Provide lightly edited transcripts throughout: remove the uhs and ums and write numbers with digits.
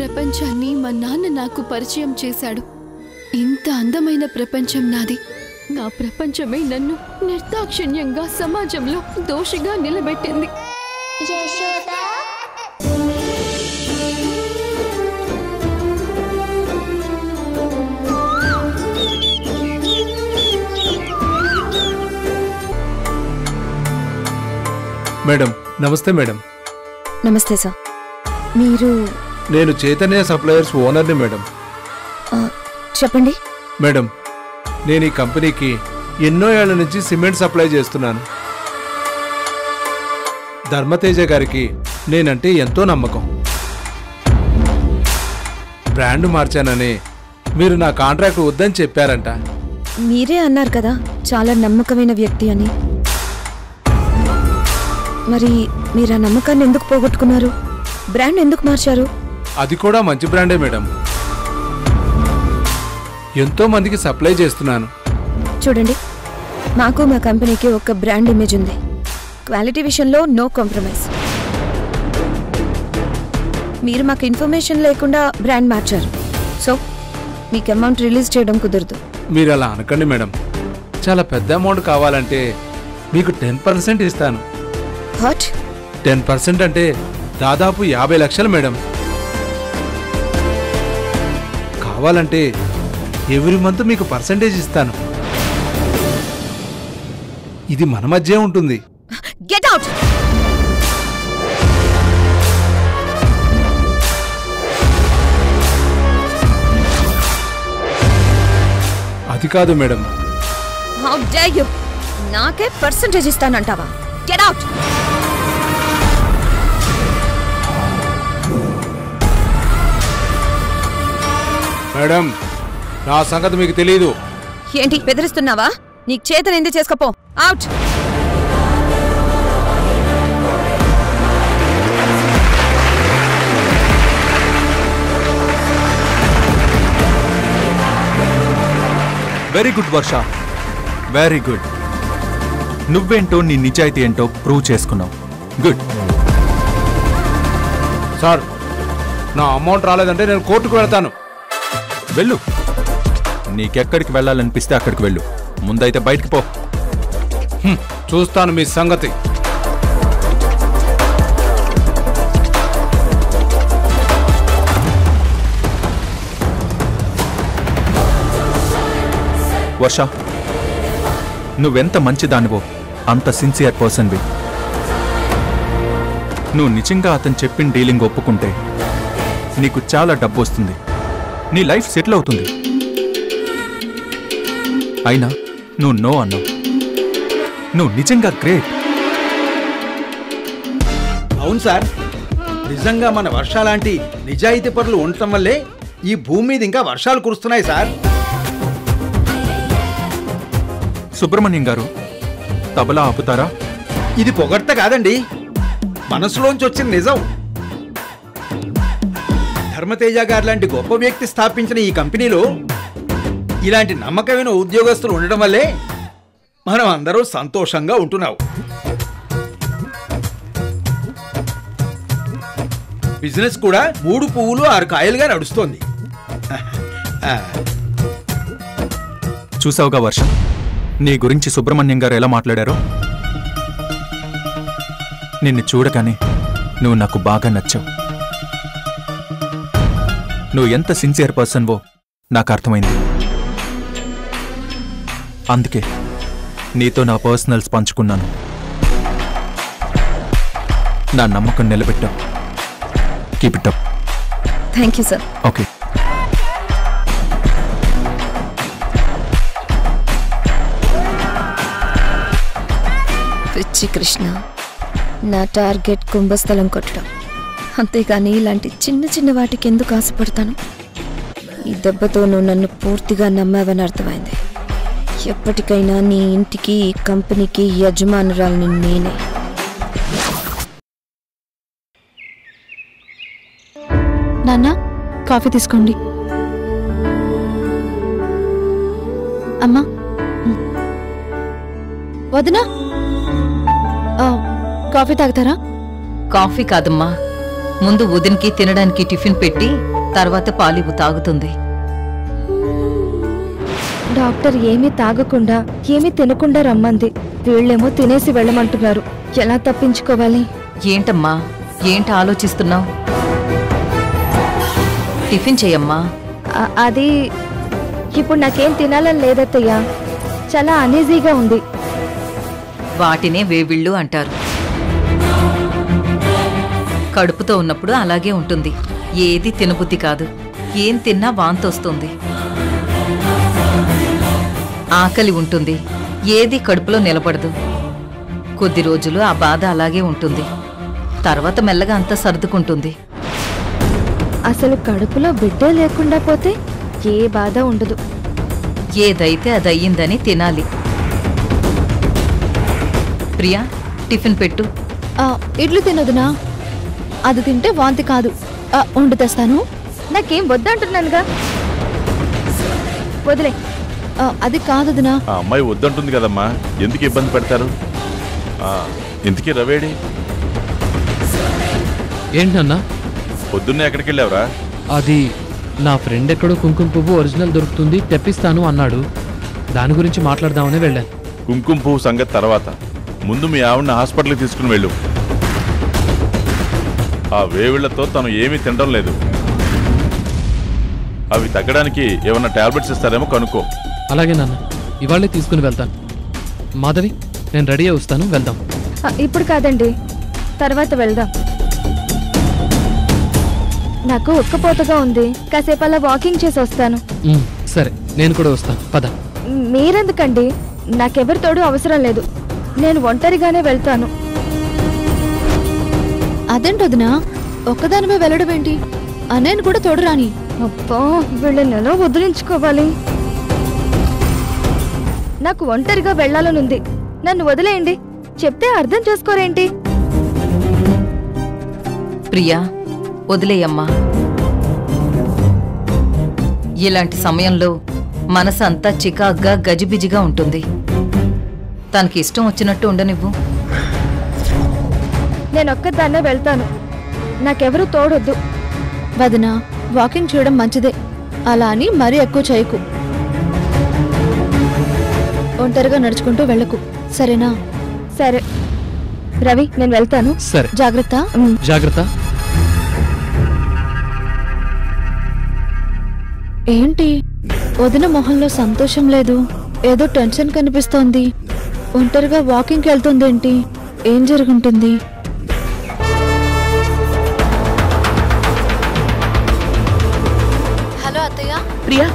ప్రపంచాన్ని మా నాన్న నాకు పరిచయం చేశాడు. ఇంత అందమైన ప్రపంచం నాది. నా ప్రపంచమే నన్ను నిర్దాక్షిణ్యంగా సమాజంలో దోషిగా నిలబెట్టింది. మేడం నమస్తే. మేడం నమస్తే సార్. మీరు? నేను చైతన్య సప్లయర్స్ ఓనర్ని మేడం. చెప్పండి. మేడం నేను ఈ కంపెనీకి ఎన్నో ఏళ్ల నుంచి సిమెంట్ సప్లై చేస్తున్నాను. ధర్మతేజ గారికి నేనంటే ఎంతో నమ్మకం. బ్రాండ్ మార్చానని మీరు నా కాంట్రాక్ట్ వద్దని చెప్పారంట. మీరే అన్నారు కదా చాలా నమ్మకమైన వ్యక్తి అని. మరి మీరు ఆ నమ్మకాన్ని ఎందుకు పోగొట్టుకున్నారు? బ్రాండ్ ఎందుకు మార్చారు? అది కూడా మంచి బ్రాండే మేడం. ఎంతో మందికి సప్లై చేస్తున్నాను. చూడండి, మాకు మా కంపెనీకి ఒక బ్రాండ్ ఇమేజ్ ఉంది. క్వాలిటీ విషయంలో నో కాంప్రమైజ్. మీరు మాకు ఇన్ఫర్మేషన్ లేకుండా బ్రాండ్ మార్చారు. సో మీకు అమౌంట్ రిలీజ్ చేయడం కుదరదు. మీరు అలా అనకండి మేడం. చాలా పెద్ద అమౌంట్ కావాలంటే మీకు 10% ఇస్తాను. వాట్? 10% అంటే దాదాపు 50 లక్షలు మేడం. కావాలంటే ఎవ్రీ మంత్ మీకు పర్సంటేజ్ ఇస్తాను. ఇది మన మధ్య ఉంటుంది. Get out. అది కాదు మేడం. How dare you! నాకే పర్సంటేజ్ ఇస్తానంటావా? Get out. మేడం నా సంగతి మీకు తెలీదు. ఏంటి బెదిరిస్తున్నావా? నీకు చేతన ఎందుకు చేసుకోపో. Out. Very good Varsha, very good. నువ్వేంటో నీ నిజాయితీ ఏంటో ప్రూవ్ చేసుకున్నావు. గుడ్. సార్ నా అమౌంట్ రాలేదంటే నేను కోర్టుకు వెళ్తాను. వెళ్ళు, నీకెక్కడికి వెళ్ళాలనిపిస్తే అక్కడికి వెళ్ళు. ముందైతే బయటికి పో. చూస్తాను మీ సంగతి. వర్ష, నువ్వెంత మంచిదానివో అంత సిన్సియర్ పర్సన్వి. నువ్వు నిజంగా అతను చెప్పిన డీలింగ్ ఒప్పుకుంటే నీకు చాలా డబ్బు వస్తుంది, నీ లైఫ్ సెటిల్ అవుతుంది. అయినా నువ్వు నో అన్నావు. నువ్వు నిజంగా గ్రేట్. అవును సార్, నిజంగా మన వర్షాలాంటి నిజాయితీ పరులు ఉండటం వల్లే ఈ భూమి మీద ఇంకా వర్షాలు కురుస్తున్నాయి సార్. సుబ్రహ్మణ్యం గారు, తబలా ఆపుతారా? ఇది పొగడ్త కాదండి, మనసులోంచి వచ్చిన నిజం. ధర్మతేజ గారు లాంటి గొప్ప వ్యక్తి స్థాపించిన ఈ కంపెనీలో ఇలాంటి నమ్మకమైన ఉద్యోగస్తులు ఉండడం వల్లే మనం అందరూ సంతోషంగా ఉంటున్నాం. బిజినెస్ కూడా 3 పువ్వులు 6 కాయలుగా నడుస్తోంది. చూసావుగా వర్ష, నీ గురించి సుబ్రహ్మణ్యం గారు ఎలా మాట్లాడారో. నిన్ను చూడగానే నువ్వు నాకు బాగా నచ్చావు. నువ్వు ఎంత సిన్సియర్ పర్సన్వో నాకు అర్థమైంది. అందుకే నీతో నా పర్సనల్స్ పంచుకున్నాను. నా నమ్మకం నిలబెట్టావు. Keep it up. Thank you sir. Okay. పిచ్చి కృష్ణ, నా టార్గెట్ కుంభస్థలం కొట్టడం. అంతేగాని ఇలాంటి చిన్న చిన్న వాటికి ఎందుకు ఆశపడతాను? ఈ దెబ్బతో నువ్వు నన్ను పూర్తిగా నమ్మావని అర్థమైంది. ఎప్పటికైనా నీ ఇంటికి ఈ కంపెనీకి యజమానురాలని నేనే. నాన్న కాఫీ తీసుకోండి. అమ్మా వదినా కాఫీ తాగుతారా? కాఫీ కాదమ్మా, ముందు వదిన్కి తినడానికి టిఫిన్ పెట్టి తర్వాత పాలివు తాగుతుంది. డాక్టర్ ఏమీ తాగకుండా ఏమీ తినకుండా రమ్మంది. వీళ్ళేమో తినేసి వెళ్ళమంటున్నారు. ఎలా తప్పించుకోవాలి? ఏంటమ్మా, ఏంటి ఆలోచిస్తున్నావు? టిఫిన్ చెయ్యమ్మా. అది ఇప్పుడు నాకేం తినాలని లేదత్తయ్యా. చాలా అనీజీగా ఉంది. వాటినే వేవిళ్ళు అంటారు. కడుపుతో ఉన్నప్పుడు అలాగే ఉంటుంది. ఏది తినబుద్ధి కాదు. ఏం తిన్నా వాంతొస్తుంది. ఆకలి ఉంటుంది. ఏది కడుపులో నిలబడదు. కొద్ది రోజులు ఆ బాధ అలాగే ఉంటుంది. తర్వాత మెల్లగా అంతా సర్దుకుంటుంది. అసలు కడుపులో బిడ్డే లేకుండా పోతే ఏ బాధ ఉండదు. ఏదైతే అది అయ్యిందని తినాలి. ప్రియా, టిఫిన్ పెట్టు. ఇడ్లు తినదునా? అది తింటే వాంతి కాదు. వండి తెస్తాను. నాకేం వద్దంటున్నానుగా. వదిలే. అది కాదదునా. ఆ అమ్మాయి వద్దంటుంది కదమ్మా, ఎందుకు ఇబ్బంది పెడతారు? ఇంతకీ రవేడి ఏంటన్నా? పొద్దున్నే ఎక్కడికి వెళ్ళావురా? అది నా ఫ్రెండ్ ఎక్కడో కుంకుమ పువ్వు ఒరిజినల్ దొరుకుతుంది తెప్పిస్తాను అన్నాడు. దాని గురించి మాట్లాడదామని వెళ్ళాను. కుంకుమ పువ్వు సంగతి తర్వాత, ముందు మీ ఆవిడని హాస్పిటల్కి తీసుకుని వెళ్ళు. ఆ వేవిళ్లతో తను ఏమీ తినడం లేదు. అవి తగ్గడానికి ఏమన్నా టాబ్లెట్స్ ఇస్తారేమో కనుక్కో. అలాగే నాన్న, ఇవాళే తీసుకుని వెళ్తాను. మాధవి, నేను రెడీ అయి వస్తాను, వెళ్దాం. ఇప్పుడు కాదండి, తర్వాత వెళ్దాం. నాకు ఉక్కపోతగా ఉంది. కాసేపు అలా వాకింగ్ చేసి వస్తాను. సరే, నేను కూడా వస్తాను. పద. మీరెందుకండి? నాకెవరి తోడు అవసరం లేదు. నేను ఒంటరిగానే వెళ్తాను. అదేంటొదినా, ఒక్కదానిమే వెళ్ళడం ఏంటి? అన్నయ్యను కూడా తోడురాని. అబ్బా, వీళ్ళని ఎలా వదిలించుకోవాలి? నాకు ఒంటరిగా వెళ్లాలనుంది. నన్ను వదిలేయండి. చెప్తే అర్థం చేసుకోరేంటి? ప్రియా, వదిలేయమ్మా. ఇలాంటి సమయంలో మనసంతా చికాగ్గా గజిబిజిగా ఉంటుంది. తనకి ఇష్టం వచ్చినట్టు ఉండనివ్వు. నేనొక్కదాన్నే వెళ్తాను. నాకెవరూ తోడొద్దు. వదినా, వాకింగ్ చేయడం మంచిదే. అలా అని మరీ ఎక్కువ చేయకు. ఒంటరిగా నడుచుకుంటూ వెళ్ళకు, సరేనా? సరే రవి, నేను వెళ్తాను. సరే, జాగ్రత్త. జాగ్రత్త. ఏంటి వదిన మొహంలో సంతోషం లేదు, ఏదో టెన్షన్ కనిపిస్తోంది. ఒంటరిగా వాకింగ్కి వెళ్తుందేంటి? ఏం జరుగుంటుంది? హలో అత్తయ్య. ప్రియా,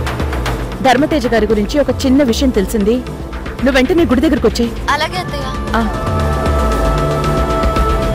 ధర్మతేజ గారి గురించి ఒక చిన్న విషయం తెలిసింది. నువ్వు వెంటనే గుడి దగ్గరకు వచ్చేయ్. అలాగే అత్తయ్య.